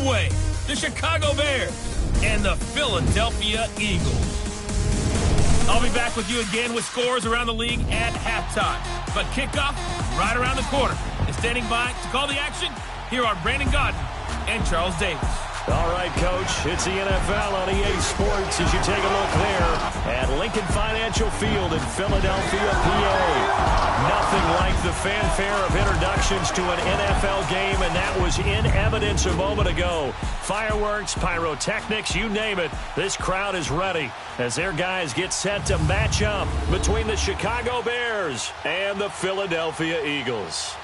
way, the Chicago Bears and the Philadelphia Eagles. I'll be back with you again with scores around the league at halftime. But kickoff right around the corner. And standing by to call the action, here are Brandon Gaudin and Charles Davis. All right, Coach, it's the NFL on EA Sports as you take a look there at Lincoln Financial Field in Philadelphia, PA. Nothing like the fanfare of introductions to an NFL game, and that was in evidence a moment ago. Fireworks, pyrotechnics, you name it, this crowd is ready as their guys get set to match up between the Chicago Bears and the Philadelphia Eagles.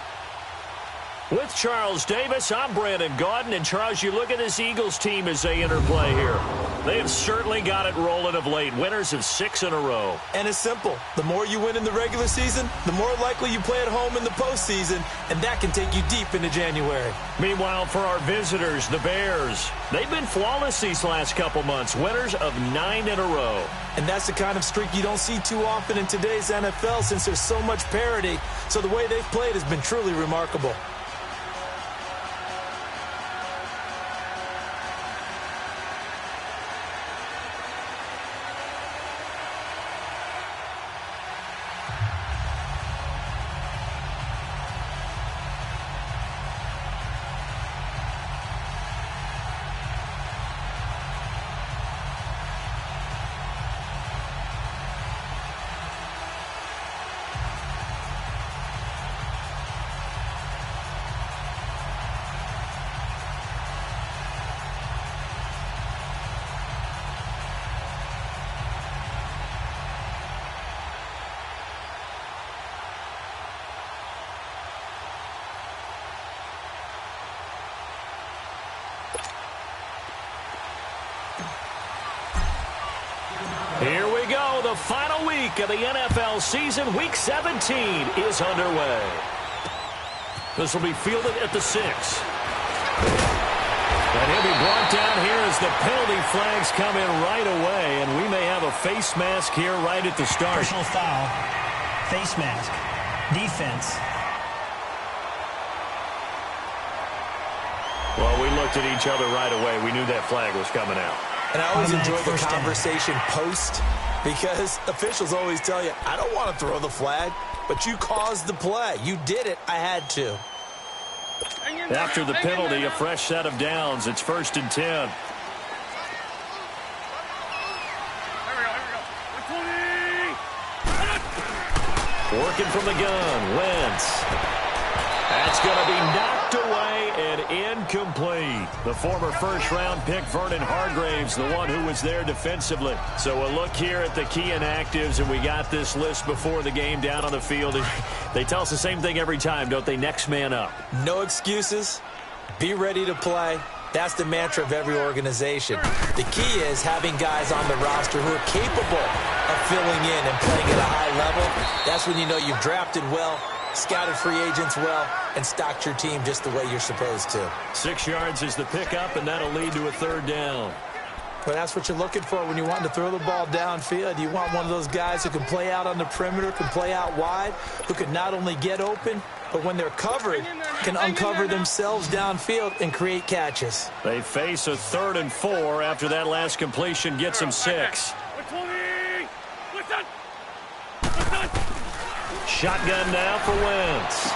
With Charles Davis, I'm Brandon Gaudin. And, Charles, you look at this Eagles team as they interplay here. They have certainly got it rolling of late. Winners of 6 in a row. And it's simple. The more you win in the regular season, the more likely you play at home in the postseason, and that can take you deep into January. Meanwhile, for our visitors, the Bears, they've been flawless these last couple months. Winners of 9 in a row. And that's the kind of streak you don't see too often in today's NFL since there's so much parity. So the way they've played has been truly remarkable. Here we go. The final week of the NFL season. Week 17 is underway. This will be fielded at the 6. And he'll be brought down here as the penalty flags come in right away. And we may have a face mask here right at the start. Personal foul. Face mask. Defense. Well, we looked at each other right away. We knew that flag was coming out. And I always enjoy the conversation post because officials always tell you, I don't want to throw the flag, but you caused the play. You did it. I had to. After the penalty, a fresh set of downs. It's 1st and 10. Working from the gun, Wentz. That's going to be knocked away and incomplete. The former first-round pick, Vernon Hargreaves, the one who was there defensively. So a look here at the key inactives, and we got this list before the game down on the field. They tell us the same thing every time, don't they? Next man up. No excuses. Be ready to play. That's the mantra of every organization. The key is having guys on the roster who are capable of filling in and playing at a high level. That's when you know you've drafted well, scouted free agents well, and stocked your team just the way you're supposed to. 6 yards is the pickup, and that'll lead to a 3rd down. But that's what you're looking for when you want to throw the ball downfield. You want one of those guys who can play out on the perimeter, can play out wide, who can not only get open, but when they're covered, can uncover themselves downfield and create catches. They face a 3rd and 4 after that last completion gets them 6. Shotgun now for Wentz.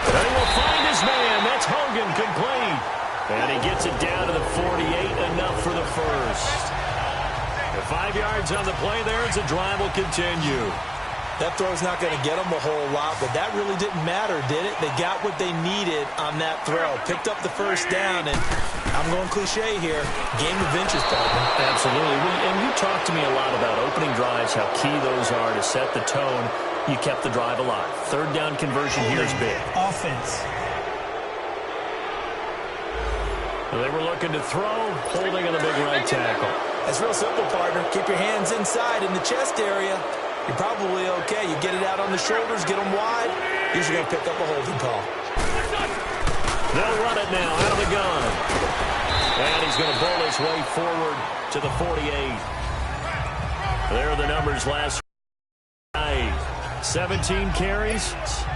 And he will find his man. That's Hogan, complete. And he gets it down to the 48, enough for the first. The 5 yards on the play there as the drive will continue. That throw's not going to get them a whole lot, but that really didn't matter, did it? They got what they needed on that throw. Picked up the first down, and I'm going cliche here. Game of inches, partner. Absolutely. And you talked to me a lot about opening drives, how key those are to set the tone. You kept the drive alive. 3rd down conversion here is big. Offense. They were looking to throw, holding on the big right tackle. That's real simple, partner. Keep your hands inside in the chest area. You're probably okay. You get it out on the shoulders, get them wide. Usually going to pick up a holding call. They'll run it now out of the gun. And he's going to bowl his way forward to the 48. There are the numbers last night. 17 carries,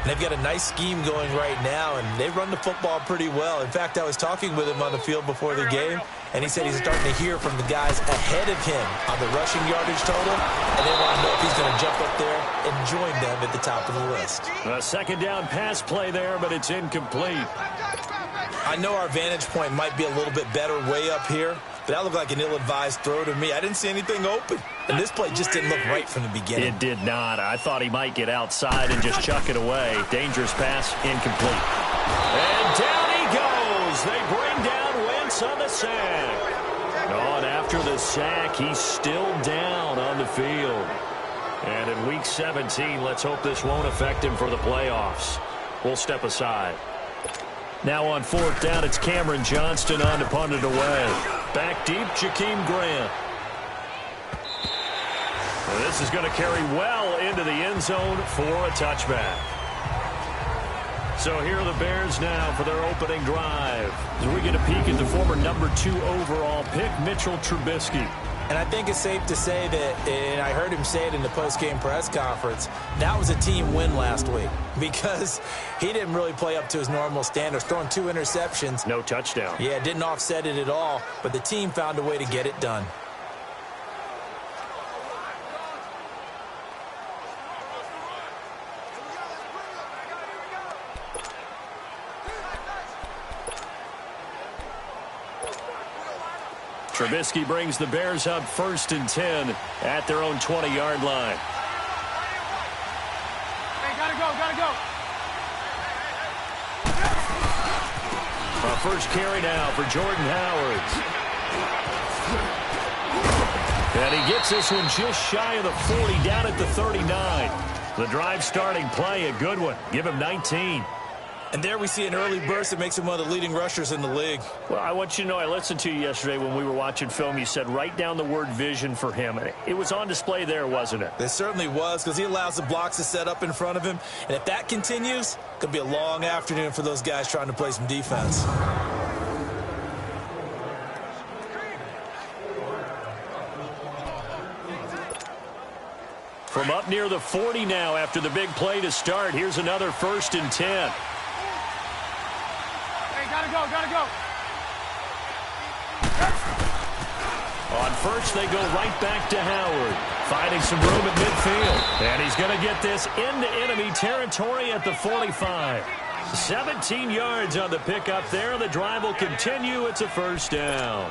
They've got a nice scheme going right now, and they run the football pretty well. In fact, I was talking with him on the field before the game, and he said he's starting to hear from the guys ahead of him on the rushing yardage total, and they want to know if he's going to jump up there and join them at the top of the list. A second down pass play there, but it's incomplete. I know our vantage point might be a little bit better way up here, but that looked like an ill-advised throw to me. I didn't see anything open, and this play just didn't look right from the beginning. It did not. I thought he might get outside and just chuck it away. Dangerous pass, incomplete. And down he goes. They bring down Wentz on the sack. And after the sack, he's still down on the field. And in Week 17, let's hope this won't affect him for the playoffs. We'll step aside. Now on fourth down, it's Cameron Johnston on to punt it away. Back deep, Jakeem Grant. And this is going to carry well into the end zone for a touchback. So here are the Bears now for their opening drive. As we get a peek at the former number 2 overall pick, Mitchell Trubisky. And I think it's safe to say that, and I heard him say it in the post-game press conference, that was a team win last week because he didn't really play up to his normal standards, throwing 2 interceptions. No touchdown. Yeah, didn't offset it at all, but the team found a way to get it done. Trubisky brings the Bears up 1st and 10 at their own 20-yard line. Hey, gotta go. A first carry now for Jordan Howard. And he gets this one just shy of the 40, down at the 39. The drive starting play, a good one. Give him 19. And there we see an early burst that makes him one of the leading rushers in the league. Well, I want you to know, I listened to you yesterday when we were watching film. You said write down the word vision for him. It was on display there, wasn't it? It certainly was, because he allows the blocks to set up in front of him. And if that continues, it could be a long afternoon for those guys trying to play some defense. From up near the 40 now after the big play to start, here's another 1st and 10. Gotta go. On first, they go right back to Howard, finding some room at midfield. And he's going to get this into enemy territory at the 45. 17 yards on the pickup there. The drive will continue. It's a 1st down.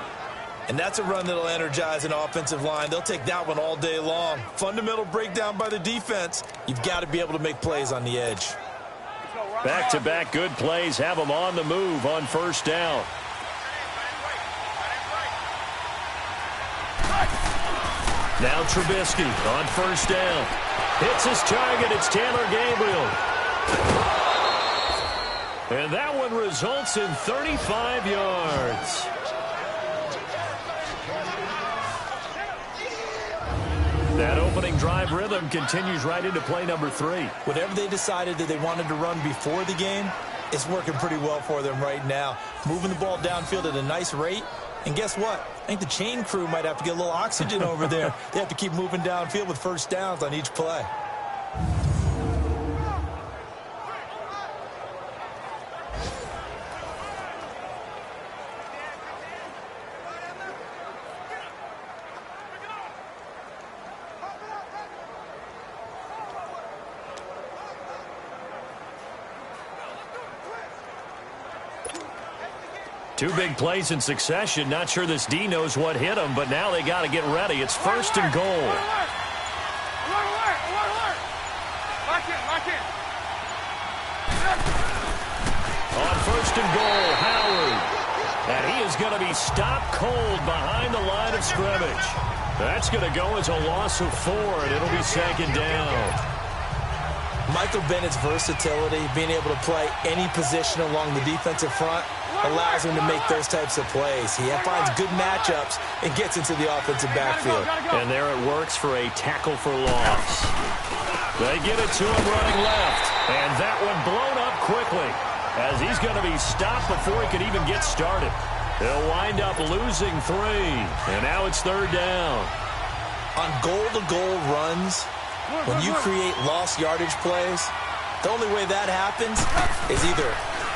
And that's a run that'll energize an offensive line. They'll take that one all day long. Fundamental breakdown by the defense. You've got to be able to make plays on the edge. Back-to-back good plays have them on the move on 1st down. Now Trubisky on 1st down. Hits his target. It's Taylor Gabriel. And that one results in 35 yards. That opening drive rhythm continues right into play number 3. Whatever they decided that they wanted to run before the game, it's working pretty well for them right now. Moving the ball downfield at a nice rate. And guess what? I think the chain crew might have to get a little oxygen over there. They have to keep moving downfield with 1st downs on each play. Two big plays in succession. Not sure this D knows what hit him, but now they got to get ready. It's 1st and goal. Alert! Lock in. On 1st and goal, Howard. And he is going to be stopped cold behind the line of scrimmage. That's going to go as a loss of 4, and it'll be 2nd down. Michael Bennett's versatility, being able to play any position along the defensive front, allows him to make those types of plays. He finds good matchups and gets into the offensive backfield. And there it works for a tackle for loss. They get it to him running left. And that one blown up quickly as he's going to be stopped before he can even get started. He'll wind up losing 3. And now it's 3rd down. On goal-to-goal runs, when you create lost yardage plays, The only way that happens is either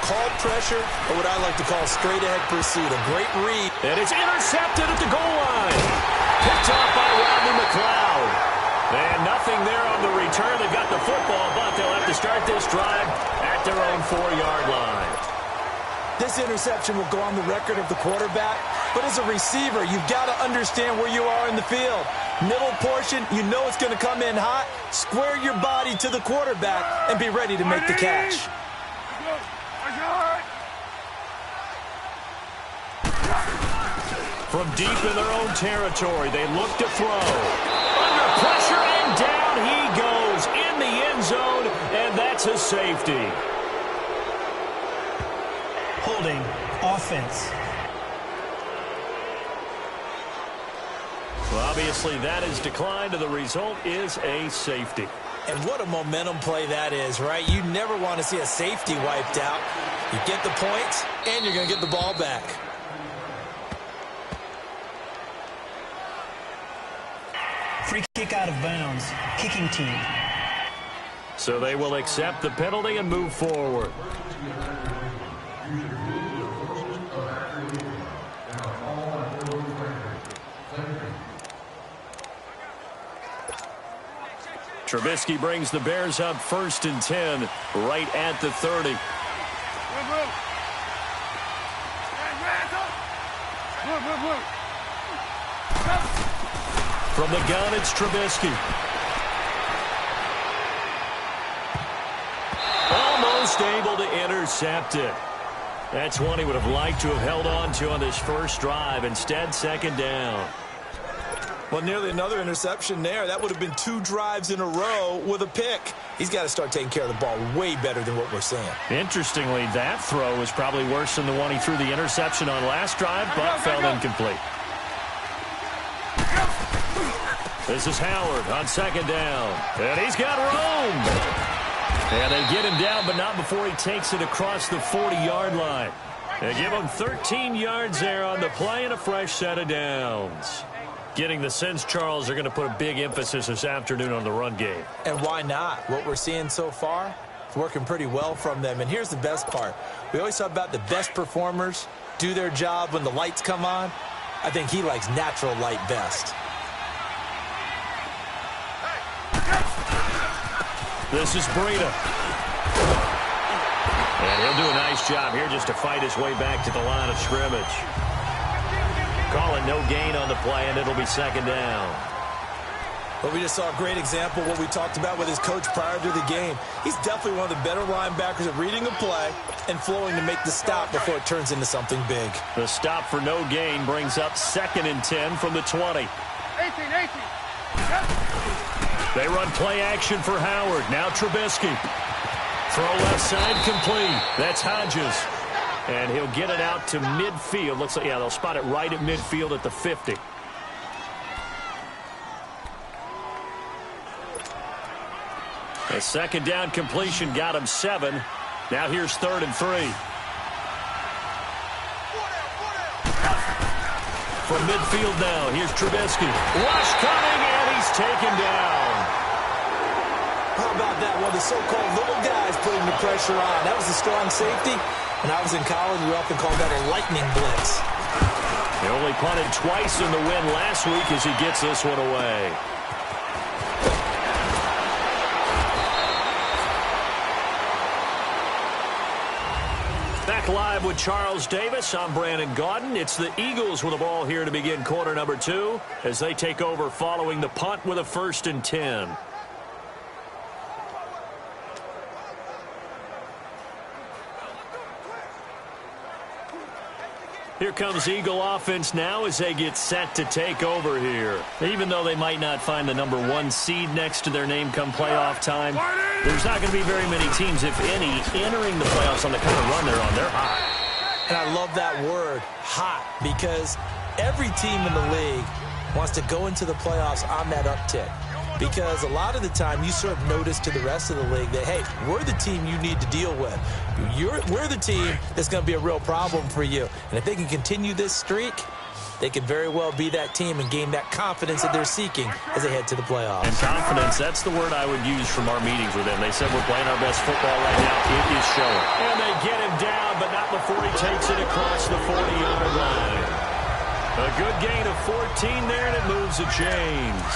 called pressure or what I like to call straight-ahead pursuit. A great read. And it's intercepted at the goal line. Picked off by Rodney McLeod. And nothing there on the return. They got the football, but they'll have to start this drive at their own 4-yard line. This interception will go on the record of the quarterback, but as a receiver, you've got to understand where you are in the field. Middle portion, you know it's going to come in hot. Square your body to the quarterback and be ready to make the catch. From deep in their own territory, they look to throw. Under pressure, and down he goes in the end zone, and that's a safety. Holding offense. Well, obviously, that is declined, and the result is a safety. And what a momentum play that is, right? You never want to see a safety wiped out. You get the points, and you're going to get the ball back. Free kick out of bounds. Kicking team. So they will accept the penalty and move forward. Trubisky brings the Bears up 1st and 10, right at the 30. From the gun, it's Trubisky. Almost able to intercept it. That's one he would have liked to have held on to on this first drive. Instead, 2nd down. Well, nearly another interception there. That would have been 2 drives in a row with a pick. He's got to start taking care of the ball way better than what we're seeing. Interestingly, that throw was probably worse than the one he threw the interception on last drive, but fell incomplete. This is Howard on 2nd down. And he's got room. And they get him down, but not before he takes it across the 40-yard line. They give him 13 yards there on the play and a fresh set of downs. Getting the sense, Charles, are going to put a big emphasis this afternoon on the run game. And why not? What we're seeing so far is working pretty well from them. And here's the best part. We always talk about the best performers do their job when the lights come on. I think he likes natural light best. This is Breida. And he'll do a nice job here just to fight his way back to the line of scrimmage. Calling no gain on the play, and it'll be 2nd down. Well, we just saw a great example of what we talked about with his coach prior to the game. He's definitely one of the better linebackers at reading a play and flowing to make the stop before it turns into something big. The stop for no gain brings up 2nd and 10 from the 20. 18. Yep. They run play action for Howard. Now Trubisky. Throw left side complete. That's Hodges. And he'll get it out to midfield. Looks like, yeah, they'll spot it right at midfield at the 50. A 2nd down completion got him 7. Now here's 3rd and 3. From midfield now, here's Trubisky. Rush coming, and he's taken down. How about that? One of the so-called little guys putting the pressure on. That was a strong safety. When I was in college, we often called that a lightning blitz. He only punted twice in the win last week as he gets this one away. Back live with Charles Davis. I'm Brandon Gaudin. It's the Eagles with the ball here to begin quarter number 2 as they take over following the punt with a 1st and 10. Here comes Eagle offense now as they get set to take over here. Even though they might not find the number 1 seed next to their name come playoff time, there's not going to be very many teams, if any, entering the playoffs on the kind of run they're on. They're hot. And I love that word, hot, because every team in the league wants to go into the playoffs on that uptick. Because a lot of the time you serve notice to the rest of the league that, hey, we're the team you need to deal with. We're the team that's going to be a real problem for you. And if they can continue this streak, they could very well be that team and gain that confidence that they're seeking as they head to the playoffs. And confidence, that's the word I would use from our meetings with them. They said we're playing our best football right now. It is showing. And they get him down, but not before he takes it across the 40-yard line. A good gain of 14 there, and it moves the chains.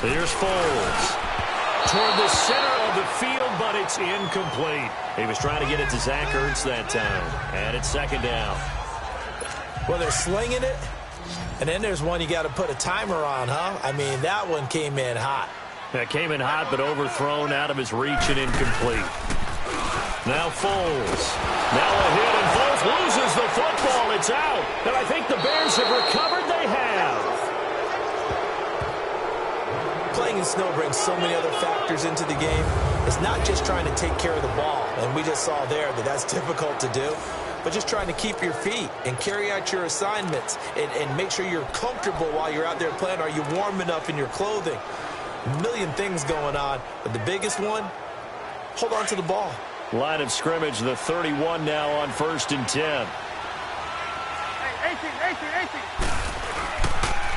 Here's Foles. Toward the center of the field, but it's incomplete. He was trying to get it to Zach Ertz that time. And it's second down. Well, they're slinging it. And then there's one you got to put a timer on, huh? I mean, that one came in hot. That came in hot, but overthrown, out of his reach and incomplete. Now Foles. Now a hit, and Foles loses the football. It's out. And I think the Bears have recovered. They have. Playing in snow brings so many other factors into the game. It's not just trying to take care of the ball, and we just saw there that that's difficult to do, but just trying to keep your feet and carry out your assignments and make sure you're comfortable while you're out there playing. Are you warm enough in your clothing? A million things going on, but the biggest one, hold on to the ball. Line of scrimmage, the 31 now on 1st and 10. Hey, 18.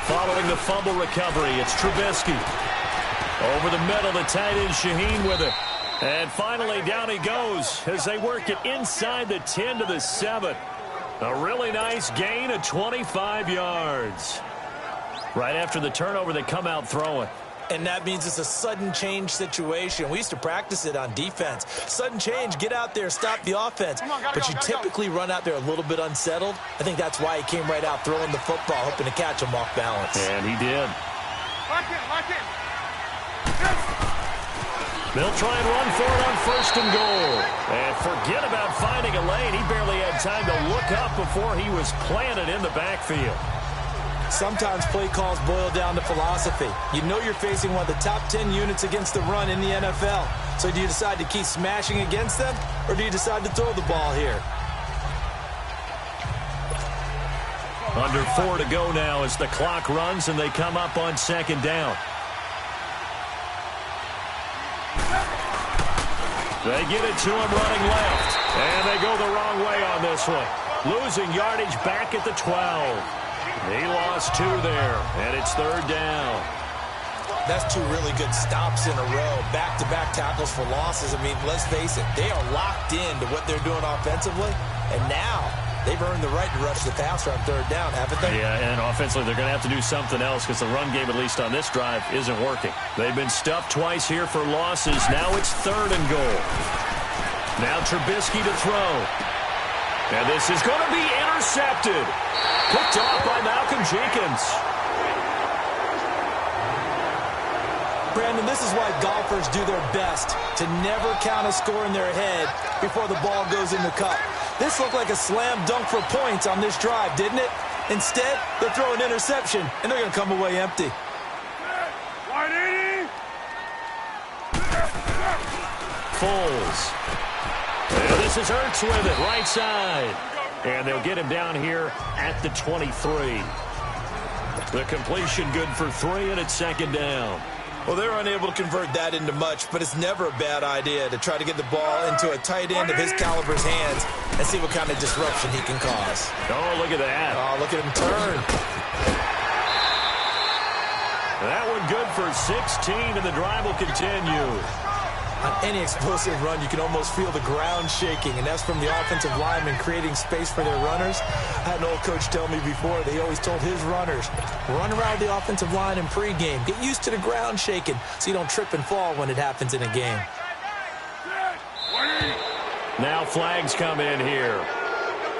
Following the fumble recovery, it's Trubisky. Over the middle, the tight end Shaheen with it. And finally, down he goes as they work it inside the 10 to the 7. A really nice gain of 25 yards. Right after the turnover, they come out throwing. And that means it's a sudden change situation. We used to practice it on defense. Sudden change, get out there, stop the offense. But you typically run out there a little bit unsettled. I think that's why he came right out throwing the football, hoping to catch him off balance. And he did. Lock in. They'll try and run for it on 1st and goal. And forget about finding a lane. He barely had time to look up before he was planted in the backfield. Sometimes play calls boil down to philosophy. You know you're facing one of the top 10 units against the run in the NFL. So do you decide to keep smashing against them, or do you decide to throw the ball here? Under 4 to go now as the clock runs and they come up on 2nd down. They get it to him running left. And they go the wrong way on this one. Losing yardage back at the 12. He lost 2 there, and it's 3rd down. That's 2 really good stops in a row. Back-to-back tackles for losses. I mean, let's face it, they are locked into what they're doing offensively, and now they've earned the right to rush the passer on 3rd down, haven't they? Yeah, and offensively, they're going to have to do something else because the run game, at least on this drive, isn't working. They've been stuffed twice here for losses. Now it's 3rd and goal. Now Trubisky to throw. And this is going to be intercepted. Picked off by Malcolm Jenkins. Brandon, this is why golfers do their best to never count a score in their head before the ball goes in the cup. This looked like a slam dunk for points on this drive, didn't it? Instead, they'll throw an interception, and they're going to come away empty. Foles. And this is Ertz with it, right side. And they'll get him down here at the 23. The completion good for 3, and it's 2nd down. Well, they're unable to convert that into much, but it's never a bad idea to try to get the ball into a tight end of his caliber's hands and see what kind of disruption he can cause. Oh, look at that. Oh, look at him turn. That one good for 16, and the drive will continue. On any explosive run, you can almost feel the ground shaking, and that's from the offensive linemen creating space for their runners. I had an old coach tell me before, they always told his runners, run around the offensive line in pregame. Get used to the ground shaking so you don't trip and fall when it happens in a game. Now flags come in here.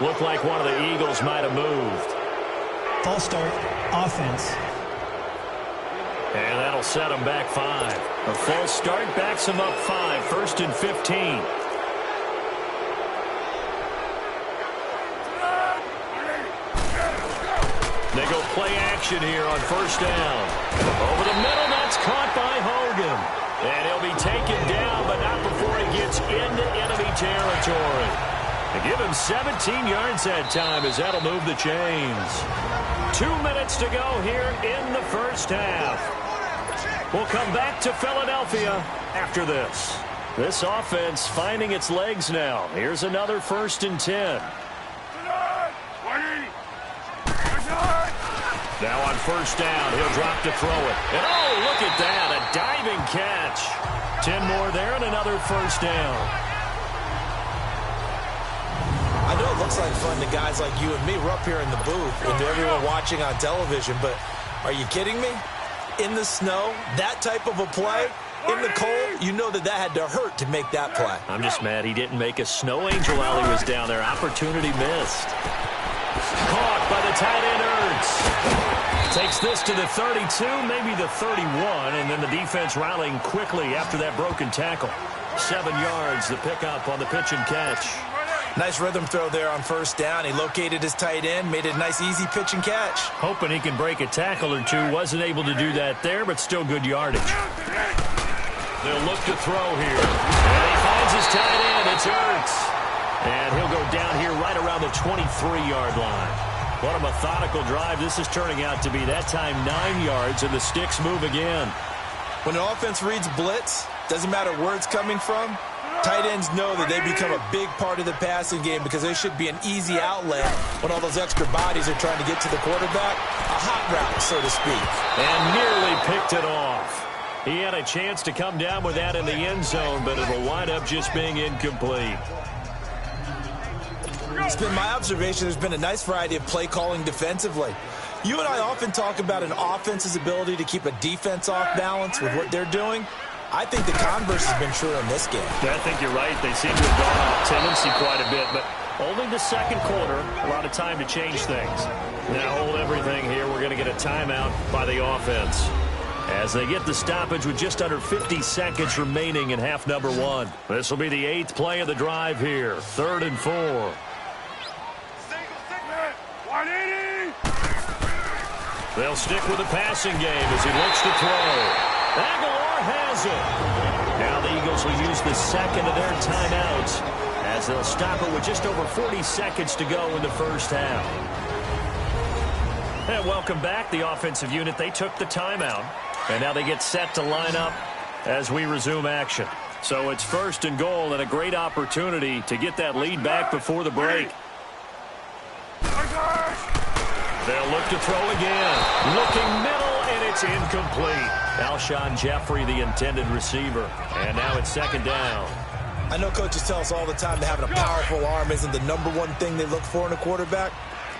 Looked like one of the Eagles might have moved. False start, offense. And that'll set them back 5. A false start backs them up 5. 1st and 15. They go play action here on 1st down. Over the middle, that's caught by Hogan. And he'll be taken down, but not before he gets into enemy territory. They give him 17 yards that time as that'll move the chains. 2 minutes to go here in the 1st half. We'll come back to Philadelphia after this. This offense finding its legs now. Here's another 1st and 10. Now on 1st down, he'll drop to throw it. And oh, look at that, a diving catch. 10 more there and another 1st down. I know it looks like fun to guys like you and me. We're up here in the booth and to everyone watching on television, but are you kidding me? In the snow, that type of a play, in the cold, you know that had to hurt to make that play. I'm just mad he didn't make a snow angel while he was down there. Opportunity missed. Caught by the tight end, Ertz. Takes this to the 32, maybe the 31, and then the defense rallying quickly after that broken tackle. 7 yards, the pickup on the pitch and catch. Nice rhythm throw there on 1st down. He located his tight end, made it a nice, easy pitch and catch. Hoping he can break a tackle or two. Wasn't able to do that there, but still good yardage. They'll look to throw here. And he finds his tight end. It's Ertz. And he'll go down here right around the 23-yard line. What a methodical drive this is turning out to be. That time 9 yards, and the sticks move again. When an offense reads blitz, doesn't matter where it's coming from, tight ends know that they become a big part of the passing game because they should be an easy outlet when all those extra bodies are trying to get to the quarterback. A hot route, so to speak. And nearly picked it off. He had a chance to come down with that in the end zone, but it'll wind up just being incomplete. It's been my observation there's been a nice variety of play calling defensively. You and I often talk about an offense's ability to keep a defense off balance with what they're doing. I think the converse has been true in this game. I think you're right. They seem to have gone off tendency quite a bit, but only the 2nd quarter. A lot of time to change things. Now hold everything here. We're going to get a timeout by the offense as they get the stoppage with just under 50 seconds remaining in half number 1. This will be the 8th play of the drive here. 3rd and 4. They'll stick with the passing game as he looks to throw. Aguilar has it. Now the Eagles will use the 2nd of their timeouts as they'll stop it with just over 40 seconds to go in the 1st half. And welcome back, the offensive unit. They took the timeout, and now they get set to line up as we resume action. So it's 1st and goal and a great opportunity to get that lead back before the break. They'll look to throw again. Looking middle, and it's incomplete. Alshon Jeffrey, the intended receiver. And now it's 2nd down. I know coaches tell us all the time that having a powerful arm isn't the #1 thing they look for in a quarterback.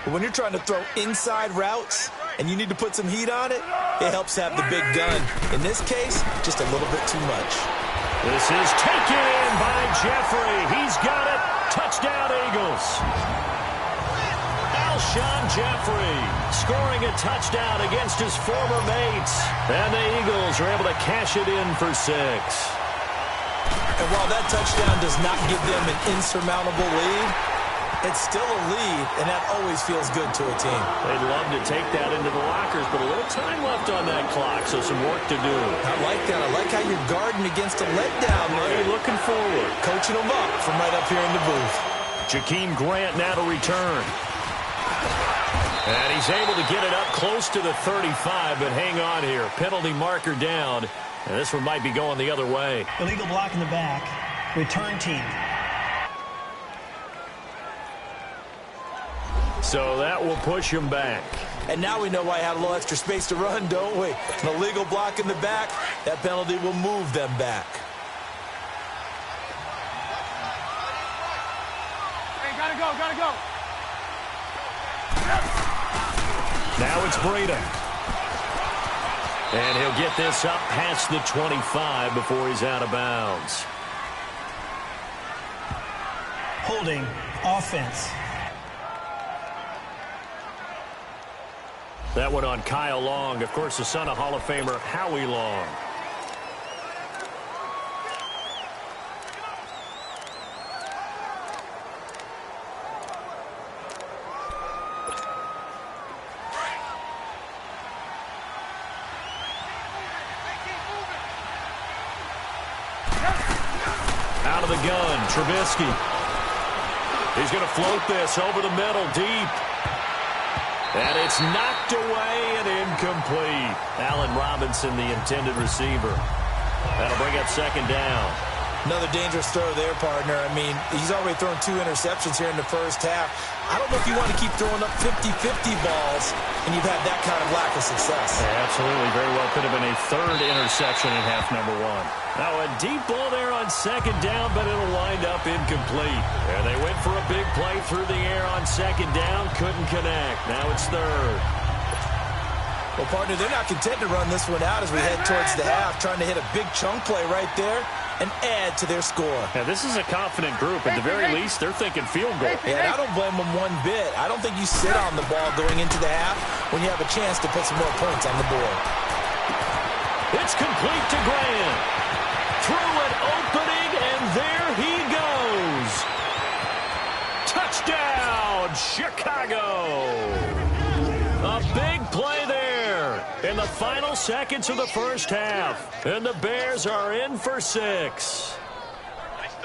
But when you're trying to throw inside routes and you need to put some heat on it, it helps to have the big gun. In this case, just a little bit too much. This is taken in by Jeffrey. He's got it. Touchdown, Eagles. Alshon Jeffrey scoring a touchdown against his former mates. And the Eagles are able to cash it in for 6. And while that touchdown does not give them an insurmountable lead, it's still a lead, and that always feels good to a team. They'd love to take that into the lockers, but a little time left on that clock, so some work to do. I like that. I like how you're guarding against a letdown. Really looking forward. Coaching them up from right up here in the booth. Jakeem Grant now to return. And he's able to get it up close to the 35, but hang on here. Penalty marker down, and this one might be going the other way. Illegal block in the back. Return team. So that will push him back. And now we know why I had a little extra space to run, don't we? An illegal block in the back, that penalty will move them back. Hey, gotta go, gotta go. Now it's Breida. And he'll get this up past the 25 before he's out of bounds. Holding. Offense. That one on Kyle Long, of course, the son of Hall of Famer Howie Long. Out of the gun, Trubisky. He's going to float this over the middle, deep. And it's knocked away and incomplete. Allen Robinson, the intended receiver. That'll bring up second down. Another dangerous throw there, partner. I mean, he's already thrown 2 interceptions here in the first half. I don't know if you want to keep throwing up 50-50 balls and you've had that kind of lack of success. Yeah, absolutely. Very well could have been a 3rd interception in half number 1. Now a deep ball there on second down, but it'll wind up incomplete. And they went for a big play through the air on second down. Couldn't connect. Now it's 3rd. Well, partner, they're not content to run this one out as we head towards the half, trying to hit a big chunk play right there and add to their score. Yeah, this is a confident group. At the very least, they're thinking field goal. Yeah, and I don't blame them one bit. I don't think you sit on the ball going into the half when you have a chance to put some more points on the board. It's complete to Graham. Through an opening, and there he goes. Touchdown, Chicago. A big play there in the final seconds of the first half. And the Bears are in for 6.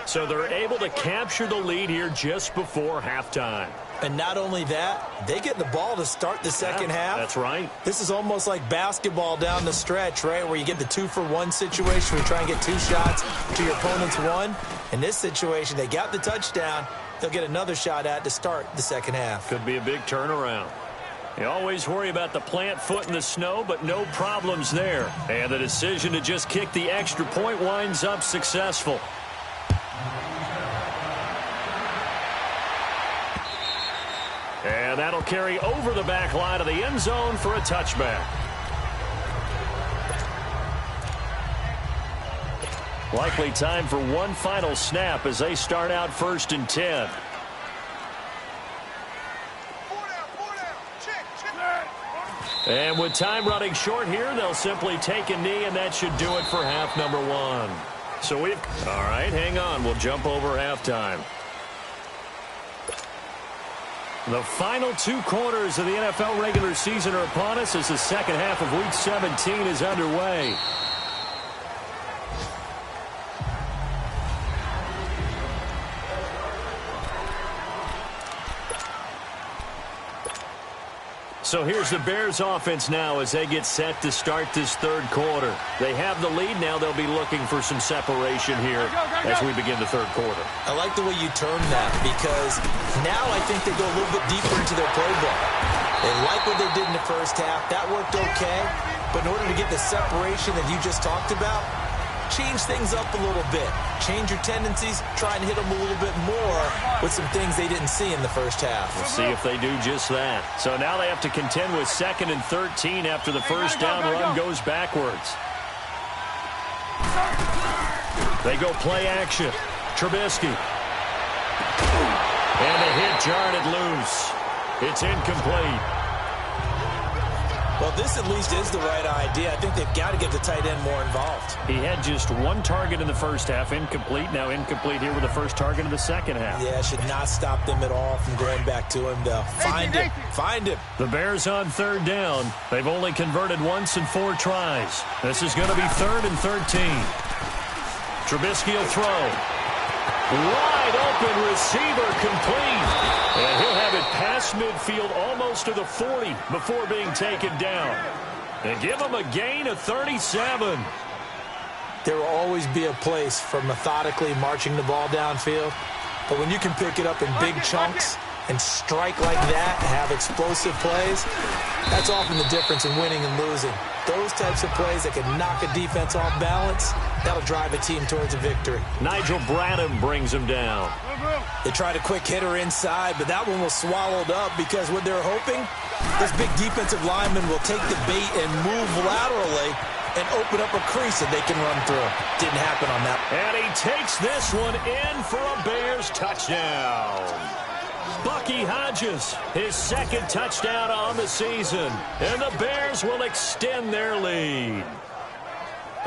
So they're able to capture the lead here just before halftime. And not only that, they get the ball to start the second half. That's right. This is almost like basketball down the stretch, right, where you get the 2-for-1 situation where you try and get 2 shots to your opponent's 1. In this situation, they got the touchdown. They'll get another shot at to start the second half. Could be a big turnaround. You always worry about the plant foot in the snow, but no problems there. And the decision to just kick the extra point winds up successful. And that'll carry over the back line of the end zone for a touchback. Likely time for one final snap as they start out 1st and 10. And with time running short here, they'll simply take a knee, and that should do it for half number 1. So all right, hang on. We'll jump over halftime. The final 2 quarters of the NFL regular season are upon us as the second half of Week 17 is underway. So here's the Bears offense now as they get set to start this 3rd quarter. They have the lead now. They'll be looking for some separation here as we begin the 3rd quarter. I like the way you term that because now I think they go a little bit deeper into their playbook. They like what they did in the first half. That worked okay. But in order to get the separation that you just talked about, change things up a little bit. Change your tendencies. Try and hit them a little bit more with some things they didn't see in the first half. We'll see if they do just that. So now they have to contend with 2nd and 13 after the first down run goes backwards. They go play action. Trubisky. And a hit jarred it loose. It's incomplete. Well, this at least is the right idea. I think they've got to get the tight end more involved. He had just 1 target in the first half, incomplete. Now incomplete here with the first target of the second half. Yeah, should not stop them at all from going back to him, though. Find him. Find him. The Bears on 3rd down. They've only converted once in 4 tries. This is going to be 3rd and 13. Trubisky will throw. Wide open receiver complete. And he'll have it past midfield almost to the 40 before being taken down. And give him a gain of 37. There will always be a place for methodically marching the ball downfield. But when you can pick it up in big chunks and strike like that, have explosive plays, that's often the difference in winning and losing. Those types of plays that can knock a defense off balance, that'll drive a team towards a victory. Nigel Bradham brings him down. They tried a quick hitter inside, but that one was swallowed up because what they're hoping, this big defensive lineman will take the bait and move laterally and open up a crease that they can run through. Didn't happen on that. And he takes this one in for a Bears touchdown. Bucky Hodges, his 2nd touchdown on the season. And the Bears will extend their lead.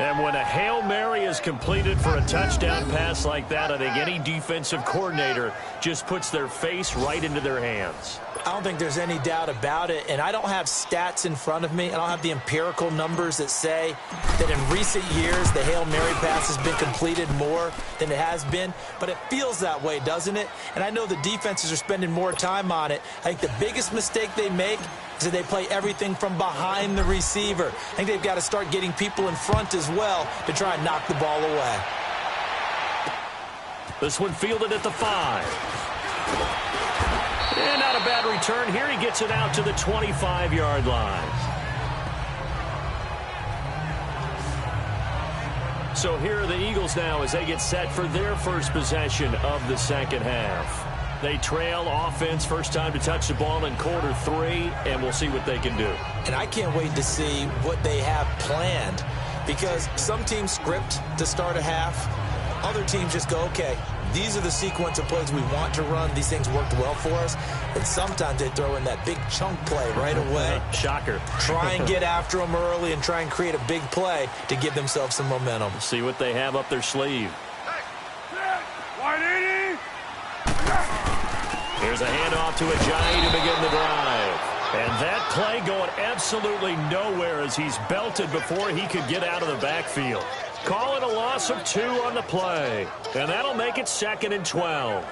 And when a Hail Mary is completed for a touchdown pass like that, I think any defensive coordinator just puts their face right into their hands. I don't think there's any doubt about it, and I don't have stats in front of me. I don't have the empirical numbers that say that in recent years the Hail Mary pass has been completed more than it has been, but it feels that way, doesn't it? And I know the defenses are spending more time on it. I think the biggest mistake they make is is they play everything from behind the receiver. I think they've got to start getting people in front as well to try and knock the ball away. This one fielded at the 5. And not a bad return here. He gets it out to the 25-yard line. So here are the Eagles now as they get set for their first possession of the second half. They trail offense, first time to touch the ball in quarter 3, and we'll see what they can do. And I can't wait to see what they have planned, because some teams script to start a half. Other teams just go, okay, these are the sequence of plays we want to run. These things worked well for us. And sometimes they throw in that big chunk play right away. Shocker. Try and get after them early and try and create a big play to give themselves some momentum. See what they have up their sleeve. Here's a handoff to Ajayi to begin the drive. And that play going absolutely nowhere as he's belted before he could get out of the backfield. Call it a loss of 2 on the play. And that'll make it 2nd and 12.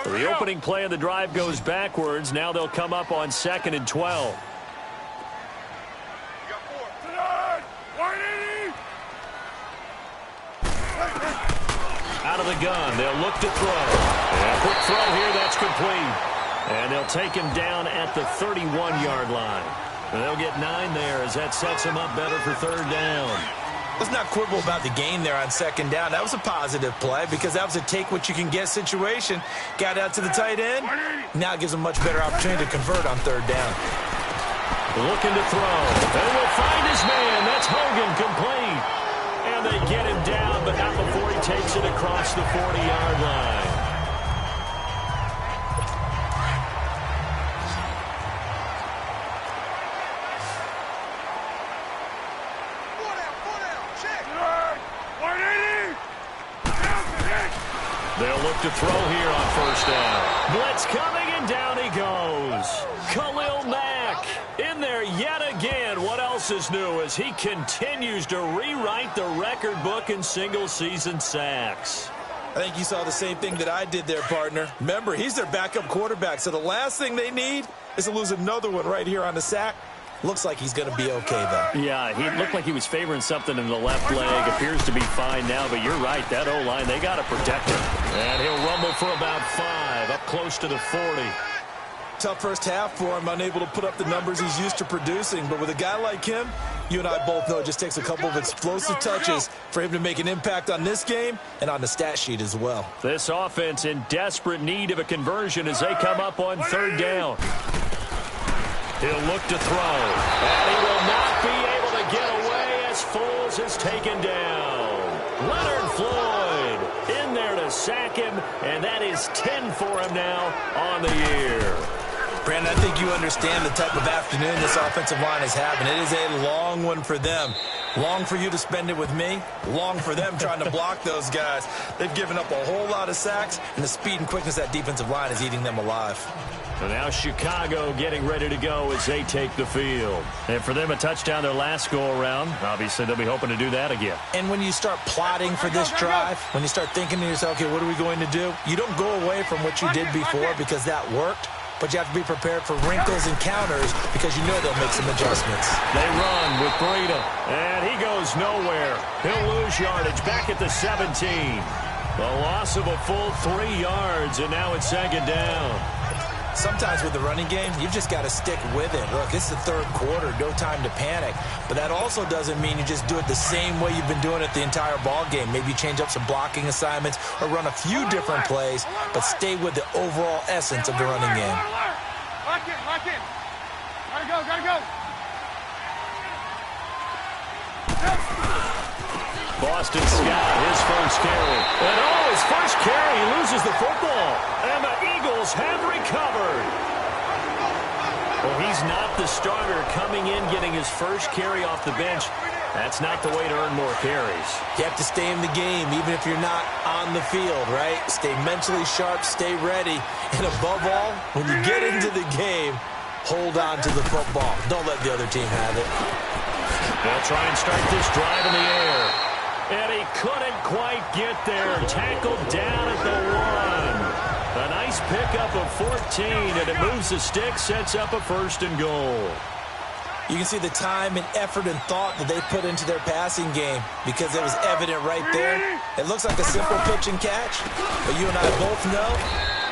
The opening play of the drive goes backwards. Now they'll come up on 2nd and 12. Out of the gun, they'll look to throw. And quick throw here, that's complete. And they'll take him down at the 31-yard line. And they'll get 9 there as that sets him up better for 3rd down. Let's not quibble about the gain there on 2nd down. That was a positive play because that was a take-what-you-can-get situation. Got out to the tight end. Now it gives him a much better opportunity to convert on 3rd down. Looking to throw. And will find his man. That's Hogan, complete. And they get him down, but not before he takes it across the 40-yard line. They'll look to throw here on 1st down. Blitz coming, and down he goes. Khalil Mack in there yet again. What else is new as he continues to rewrite the record book in single-season sacks? I think you saw the same thing that I did there, partner. Remember, he's their backup quarterback, so the last thing they need is to lose another one right here on the sack. Looks like he's going to be okay, though. Yeah, he looked like he was favoring something in the left leg. Appears to be fine now, but you're right. That O-line, they got to protect him. And he'll rumble for about 5, up close to the 40. Tough first half for him, unable to put up the numbers he's used to producing. But with a guy like him, you and I both know it just takes a couple of explosive touches for him to make an impact on this game and on the stat sheet as well. This offense in desperate need of a conversion as they come up on 3rd down. He'll look to throw, and he will not be able to get away as Foles is taken down. Leonard Floyd in there to sack him, and that is 10 for him now on the year. Brandon, I think you understand the type of afternoon this offensive line is having. It is a long one for them. Long for you to spend it with me. Long for them trying to block those guys. They've given up a whole lot of sacks, and the speed and quickness of that defensive line is eating them alive. And now Chicago getting ready to go as they take the field. And for them, a touchdown their last go-around. Obviously, they'll be hoping to do that again. And when you start plotting for this drive, when you start thinking to yourself, okay, what are we going to do? You don't go away from what you did before because that worked. But you have to be prepared for wrinkles and counters because you know they'll make some adjustments. They run with Breida, and he goes nowhere. He'll lose yardage back at the 17. The loss of a full 3 yards, and now it's 2nd down. Sometimes with the running game, you've just got to stick with it. Look, it's the 3rd quarter, no time to panic. But that also doesn't mean you just do it the same way you've been doing it the entire ball game. Maybe change up some blocking assignments or run a few different plays, but stay with the overall essence of the running game. Lock in. Gotta go. Boston Scott, his first carry. And his first carry, he loses the football. And the Eagles have recovered. Well, he's not the starter coming in, getting his first carry off the bench. That's not the way to earn more carries. You have to stay in the game, even if you're not on the field, right? Stay mentally sharp, stay ready. And above all, when you get into the game, hold on to the football. Don't let the other team have it. They'll try and start this drive in the air. And he couldn't quite get there. Tackled down at the 1. A nice pickup of 14, and it moves the stick, sets up a 1st and goal. You can see the time and effort and thought that they put into their passing game because it was evident right there. It looks like a simple pitch and catch, but you and I both know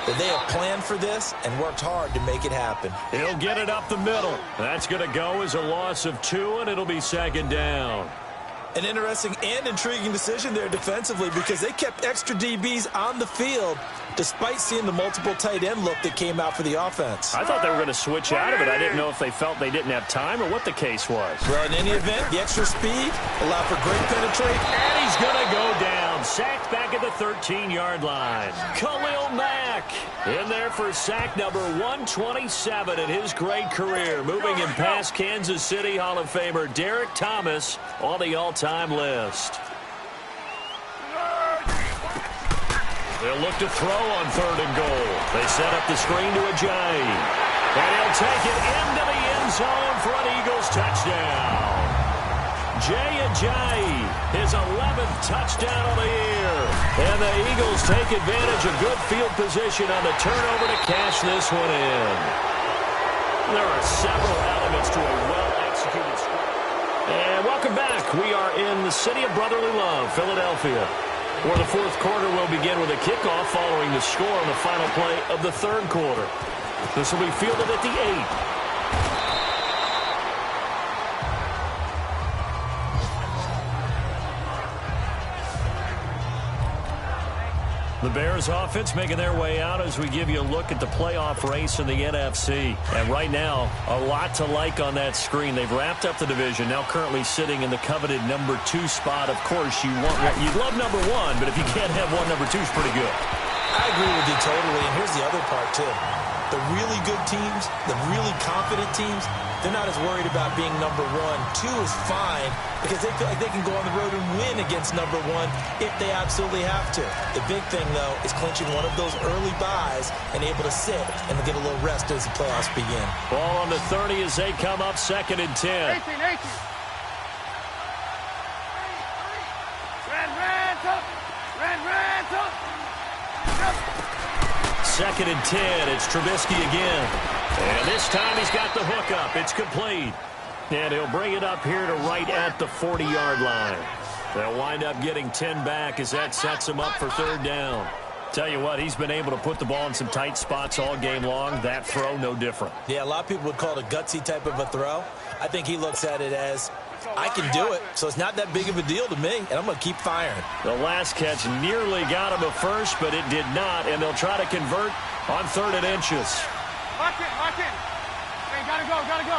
that they have planned for this and worked hard to make it happen. He'll get it up the middle. That's going to go as a loss of 2, and it'll be 2nd down. An interesting and intriguing decision there defensively because they kept extra DBs on the field despite seeing the multiple tight end look that came out for the offense. I thought they were going to switch out of it. I didn't know if they felt they didn't have time or what the case was. Well, in any event, the extra speed allowed for great penetration. And he's going to go down. Sacked back at the 13-yard line. Khalil Mack in there for sack number 127 in his great career. Moving him past Kansas City Hall of Famer Derek Thomas on the all-time list. They'll look to throw on 3rd and goal. They set up the screen to Ajayi. And he'll take it into the end zone for an Eagles touchdown. Jay Ajayi, his 11th touchdown of the year. And the Eagles take advantage of good field position on the turnover to cash this one in. There are several elements to a well-executed script. And welcome back. We are in the city of brotherly love, Philadelphia, where the 4th quarter will begin with a kickoff following the score on the final play of the 3rd quarter. This will be fielded at the 8. The Bears offense making their way out as we give you a look at the playoff race in the NFC. And right now, a lot to like on that screen. They've wrapped up the division, now currently sitting in the coveted number 2 spot. Of course, you'd love number 1, but if you can't have one, number 2 is pretty good. I agree with you totally, and here's the other part, too. The really good teams, the really confident teams, they're not as worried about being number 1. 2 is fine because they feel like they can go on the road and win against number 1 if they absolutely have to. The big thing, though, is clinching one of those early byes and able to sit and get a little rest as the playoffs begin. Ball on the 30 as they come up 2nd and 10. 18. Ran, up. 2nd and 10. It's Trubisky again. And this time he's got the hook up. It's complete. And he'll bring it up here to right at the 40-yard line. They'll wind up getting 10 back as that sets him up for 3rd down. Tell you what, he's been able to put the ball in some tight spots all game long. That throw, no different. Yeah, a lot of people would call it a gutsy type of a throw. I think he looks at it as, I can do it, so it's not that big of a deal to me, and I'm going to keep firing. The last catch nearly got him a first, but it did not, and they'll try to convert on 3rd and inches. Lock in. Hey, gotta go.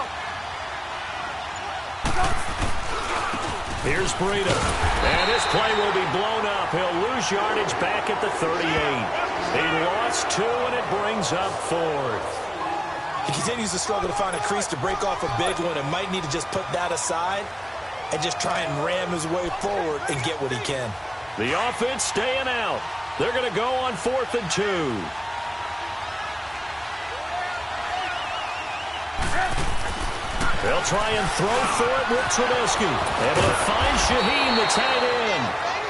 Here's Breida, and this play will be blown up. He'll lose yardage back at the 38. He lost 2, and it brings up 4th. He continues to struggle to find a crease to break off a big one and might need to just put that aside and just try and ram his way forward and get what he can. The offense staying out. They're going to go on 4th and 2. They'll try and throw for it with Trubisky. Able to find Shaheem, the tight end.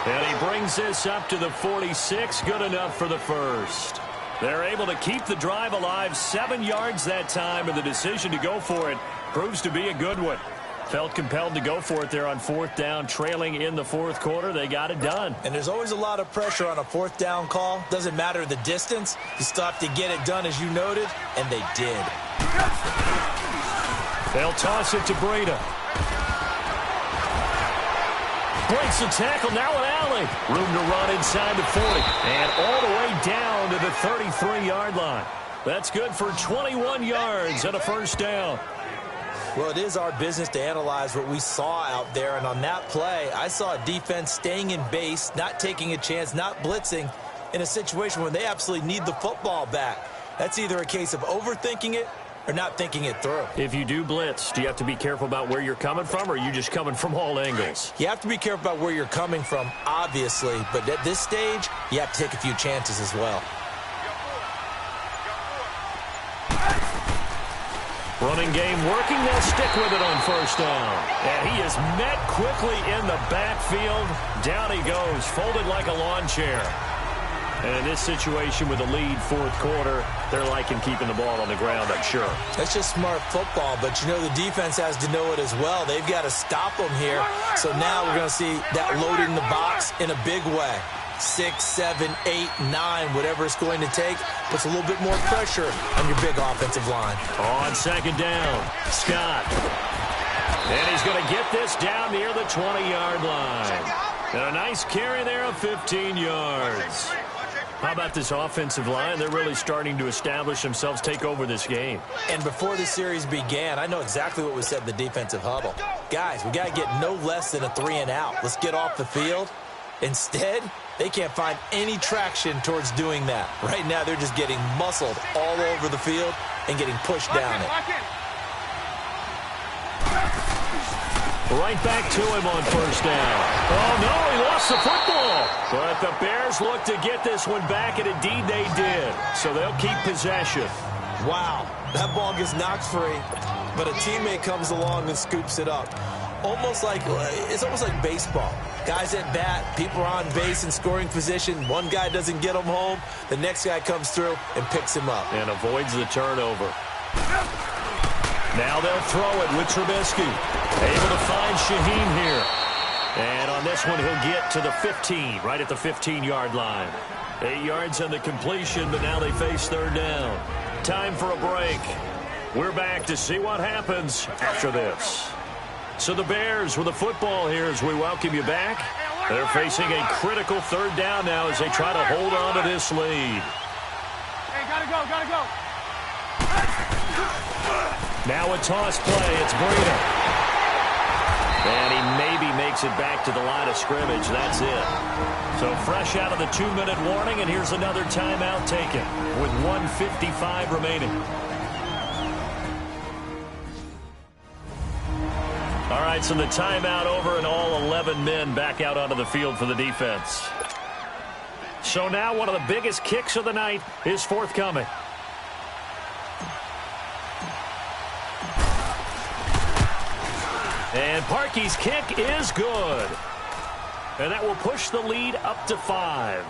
And he brings this up to the 46. Good enough for the first. They're able to keep the drive alive, 7 yards that time, and the decision to go for it proves to be a good one. Felt compelled to go for it there on 4th down, trailing in the 4th quarter. They got it done. And there's always a lot of pressure on a 4th down call. Doesn't matter the distance. You still have to get it done, as you noted, and they did. They'll toss it to Breida. Breaks the tackle, now an alley. Room to run inside the 40. And all the way down to the 33-yard line. That's good for 21 yards and a 1st down. Well, it is our business to analyze what we saw out there. And on that play, I saw a defense staying in base, not taking a chance, not blitzing in a situation where they absolutely need the football back. That's either a case of overthinking it or not thinking it through. If you do blitz, do you have to be careful about where you're coming from, or are you just coming from all angles? You have to be careful about where you're coming from, obviously. But at this stage, you have to take a few chances as well. Running game working. They'll stick with it on first down. And he is met quickly in the backfield. Down he goes, folded like a lawn chair. And in this situation with the lead fourth quarter, they're liking keeping the ball on the ground, I'm sure. That's just smart football, but you know the defense has to know it as well. They've got to stop them here. So now we're going to see that load in the box in a big way. 6, 7, 8, 9, whatever it's going to take, puts a little bit more pressure on your big offensive line. On second down, Scott. And he's going to get this down near the 20-yard line. And a nice carry there of 15 yards. How about this offensive line? They're really starting to establish themselves, take over this game. And before the series began, I know exactly what was said in the defensive huddle. Guys, we got to get no less than a 3-and-out. Let's get off the field. Instead, they can't find any traction towards doing that. Right now, they're just getting muscled all over the field and getting pushed down it. Right back to him on first down. Oh, no, he lost the football. But the Bears look to get this one back, and indeed they did. So they'll keep possession. Wow, that ball gets knocked free, but a teammate comes along and scoops it up. It's almost like baseball. Guys at bat, people are on base in scoring position. One guy doesn't get him home. The next guy comes through and picks him up. And avoids the turnover. Now they'll throw it with Trubisky. Able to find Shaheen here. And on this one, he'll get to the 15, right at the 15-yard line. 8 yards on the completion, but now they face third down. Time for a break. We're back to see what happens after this. So the Bears with the football here as we welcome you back. They're facing a critical third down now as they try to hold on to this lead. Hey, gotta go. Now a toss play. It's Breida. And he maybe makes it back to the line of scrimmage. That's it. So fresh out of the 2-minute warning, and here's another timeout taken with 1:55 remaining. All right, so the timeout over and all 11 men back out onto the field for the defense. So now one of the biggest kicks of the night is forthcoming. And Parkey's kick is good. And that will push the lead up to 5.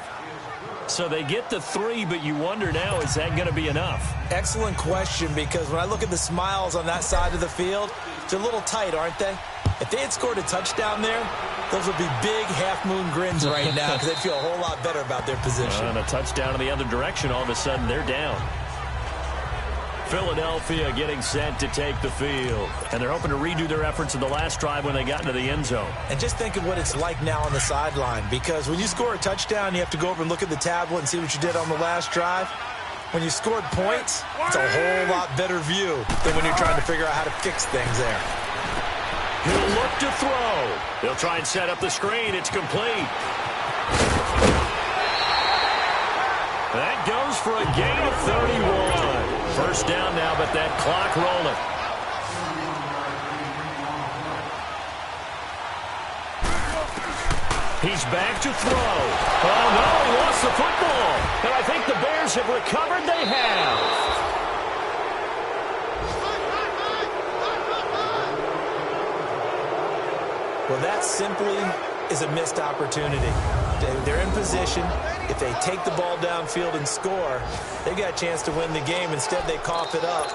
So they get to 3, but you wonder now, is that going to be enough? Excellent question, because when I look at the smiles on that side of the field, they're a little tight, aren't they? If they had scored a touchdown there, those would be big half-moon grins right now because they'd feel a whole lot better about their position. And a touchdown in the other direction, all of a sudden they're down. Philadelphia getting set to take the field. And they're hoping to redo their efforts in the last drive when they got into the end zone. And just think of what it's like now on the sideline, because when you score a touchdown, you have to go over and look at the tablet and see what you did on the last drive. When you scored points, it's a whole lot better view than when you're trying to figure out how to fix things there. He'll look to throw. They'll try and set up the screen. It's complete. That goes for a gain of 31. First down now, but that clock rolling. He's back to throw. Oh, no, he lost the football. And I think the Bears have recovered. They have. Well, that simply is a missed opportunity. They're in position. If they take the ball downfield and score, they've got a chance to win the game. Instead, they cough it up.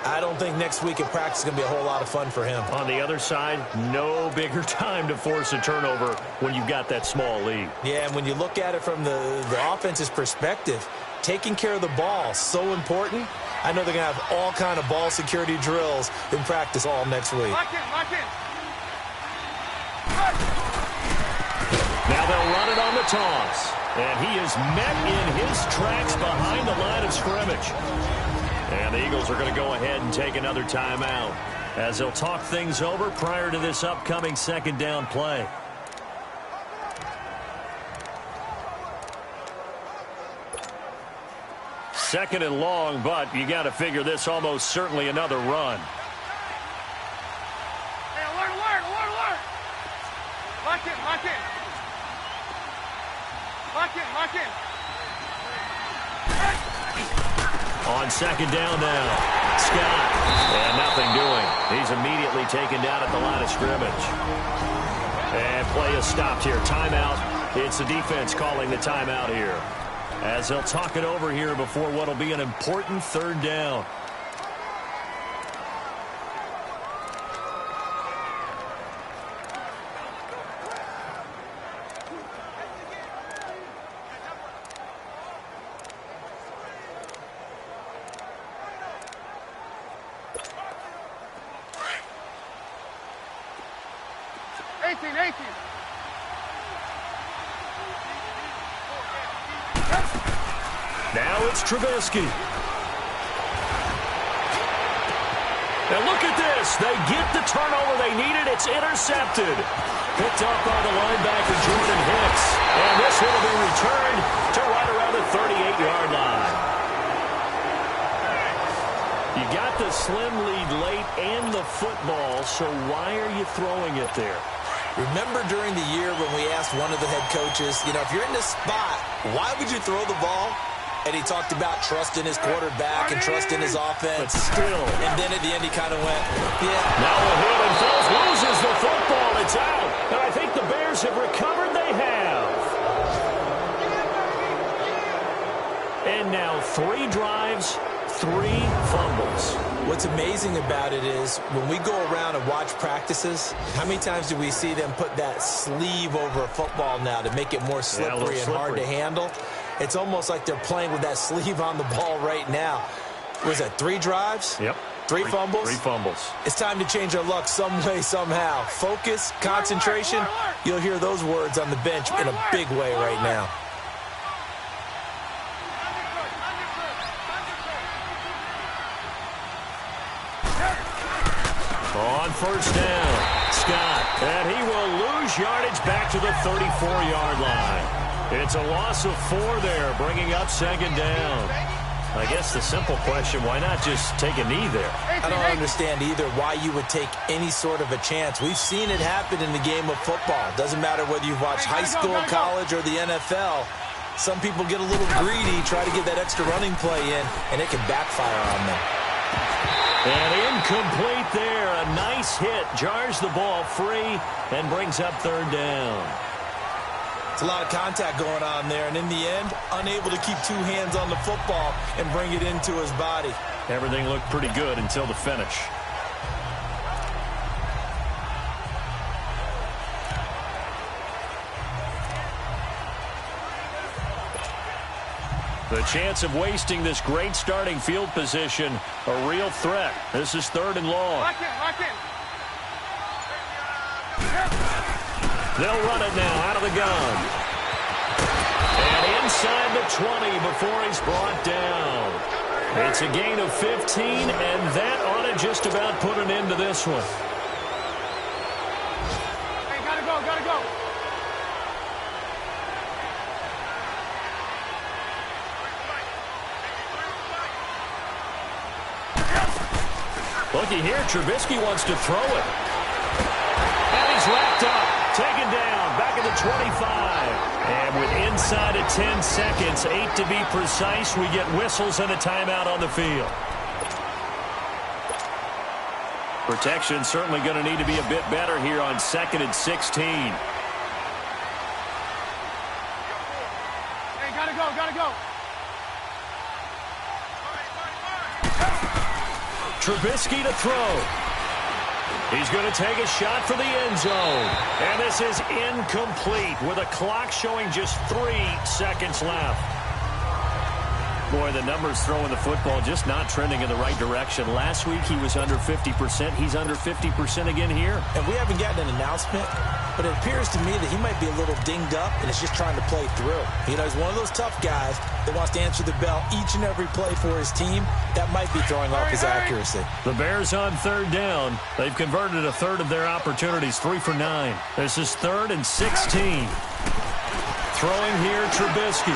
I don't think next week at practice is going to be a whole lot of fun for him. On the other side, no bigger time to force a turnover when you've got that small lead. Yeah, and when you look at it from the offense's perspective, taking care of the ball is so important. I know they're going to have all kind of ball security drills in practice all next week. Lock in. Now they'll run it on the toss. And he is met in his tracks behind the line of scrimmage. And the Eagles are going to go ahead and take another timeout as they'll talk things over prior to this upcoming second down play. Second and long, but you got to figure this almost certainly another run. Hey, alert. Lock in. On second down now, Scott. And nothing doing. He's immediately taken down at the line of scrimmage. And play is stopped here. Timeout. It's the defense calling the timeout here, as they'll talk it over here before what will be an important third down. Now it's Trubisky. And look at this. They get the turnover they needed. It's intercepted. Picked up by the linebacker, Jordan Hicks. And this one will be returned to right around the 38-yard line. You got the slim lead late and the football, so why are you throwing it there? Remember during the year when we asked one of the head coaches, you know, if you're in this spot, why would you throw the ball? And he talked about trusting his quarterback and trusting his offense. But still. And then at the end he kind of went, yeah. Now a hit and Foles loses the football. It's out. And I think the Bears have recovered. They have. And now 3 drives, 3 fumbles. What's amazing about it is when we go around and watch practices, how many times do we see them put that sleeve over a football now to make it more slippery and hard to handle? It's almost like they're playing with that sleeve on the ball right now. Was that 3 drives? Yep. 3 fumbles? 3 fumbles. It's time to change our luck some way, somehow. Focus, concentration. You'll hear those words on the bench in a big way right now. On first down, Scott. And he will lose yardage back to the 34-yard line. It's a loss of 4 there, bringing up second down. I guess the simple question, why not just take a knee there? I don't understand either why you would take any sort of a chance. We've seen it happen in the game of football. Doesn't matter whether you've watched high school, college, or the NFL. Some people get a little greedy, try to get that extra running play in, and it can backfire on them. And incomplete there. A nice hit. Jars the ball free and brings up third down. It's a lot of contact going on there, and in the end, unable to keep 2 hands on the football and bring it into his body. Everything looked pretty good until the finish. The chance of wasting this great starting field position, a real threat. This is 3rd and long. Lock in. They'll run it now out of the gun. And inside the 20 before he's brought down. It's a gain of 15, and that ought to just about put an end to this one. Hey, gotta go. Looky here, Trubisky wants to throw it. And he's wrapped up. Taken down, back at the 25. And with inside of 10 seconds, 8 to be precise, we get whistles and a timeout on the field. Protection certainly going to need to be a bit better here on 2nd and 16. Hey, gotta go. Trubisky to throw. He's going to take a shot for the end zone. And this is incomplete with a clock showing just 3 seconds left. Boy, the numbers throwing the football just not trending in the right direction. Last week he was under 50%. He's under 50% again here. And we haven't gotten an announcement, but it appears to me that he might be a little dinged up and is just trying to play through. You know, he's one of those tough guys that wants to answer the bell each and every play for his team. That might be throwing off his accuracy. The Bears on 3rd down. They've converted a 1/3 of their opportunities, 3 for 9. This is 3rd and 16. Throwing here, Trubisky.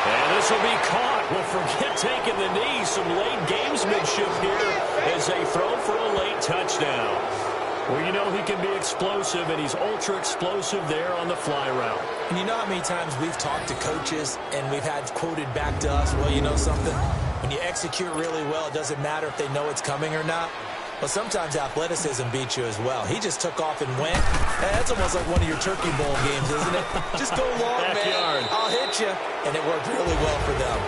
And this will be caught. Well, forget taking the knee. Some late gamesmanship here as they throw for a late touchdown. Well, you know he can be explosive, and he's ultra explosive there on the fly route. And you know how many times we've talked to coaches and we've had quoted back to us, well, you know something? When you execute really well, it doesn't matter if they know it's coming or not. Well, sometimes athleticism beats you as well. He just took off and went. That's almost like one of your Turkey Bowl games, isn't it? Just go long, man. I'll hit you. And it worked really well for them.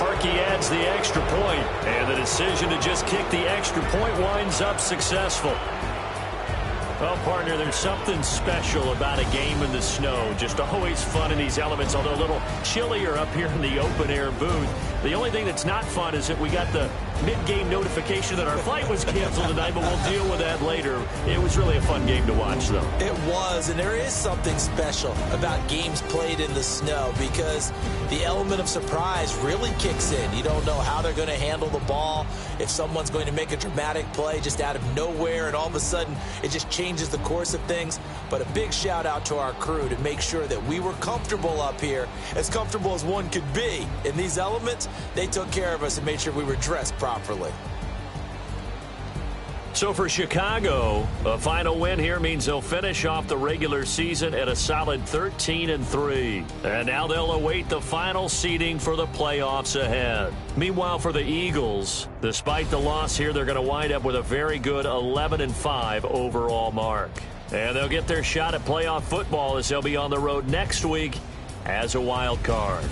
Harkey adds the extra point, and the decision to just kick the extra point winds up successful. Well, partner, there's something special about a game in the snow. Just always fun in these elements, although a little chillier up here in the open-air booth. The only thing that's not fun is that we got the mid-game notification that our flight was canceled tonight, but we'll deal with that later. It was really a fun game to watch, though. It was, and there is something special about games played in the snow because the element of surprise really kicks in. You don't know how they're going to handle the ball, if someone's going to make a dramatic play just out of nowhere, and all of a sudden it just changes the course of things. But a big shout out to our crew to make sure that we were comfortable up here, as comfortable as one could be. In these elements, they took care of us and made sure we were dressed properly. So for Chicago, a final win here means they'll finish off the regular season at a solid 13-3. And now they'll await the final seeding for the playoffs ahead. Meanwhile, for the Eagles, despite the loss here, they're going to wind up with a very good 11-5 overall mark. And they'll get their shot at playoff football as they'll be on the road next week as a wild card.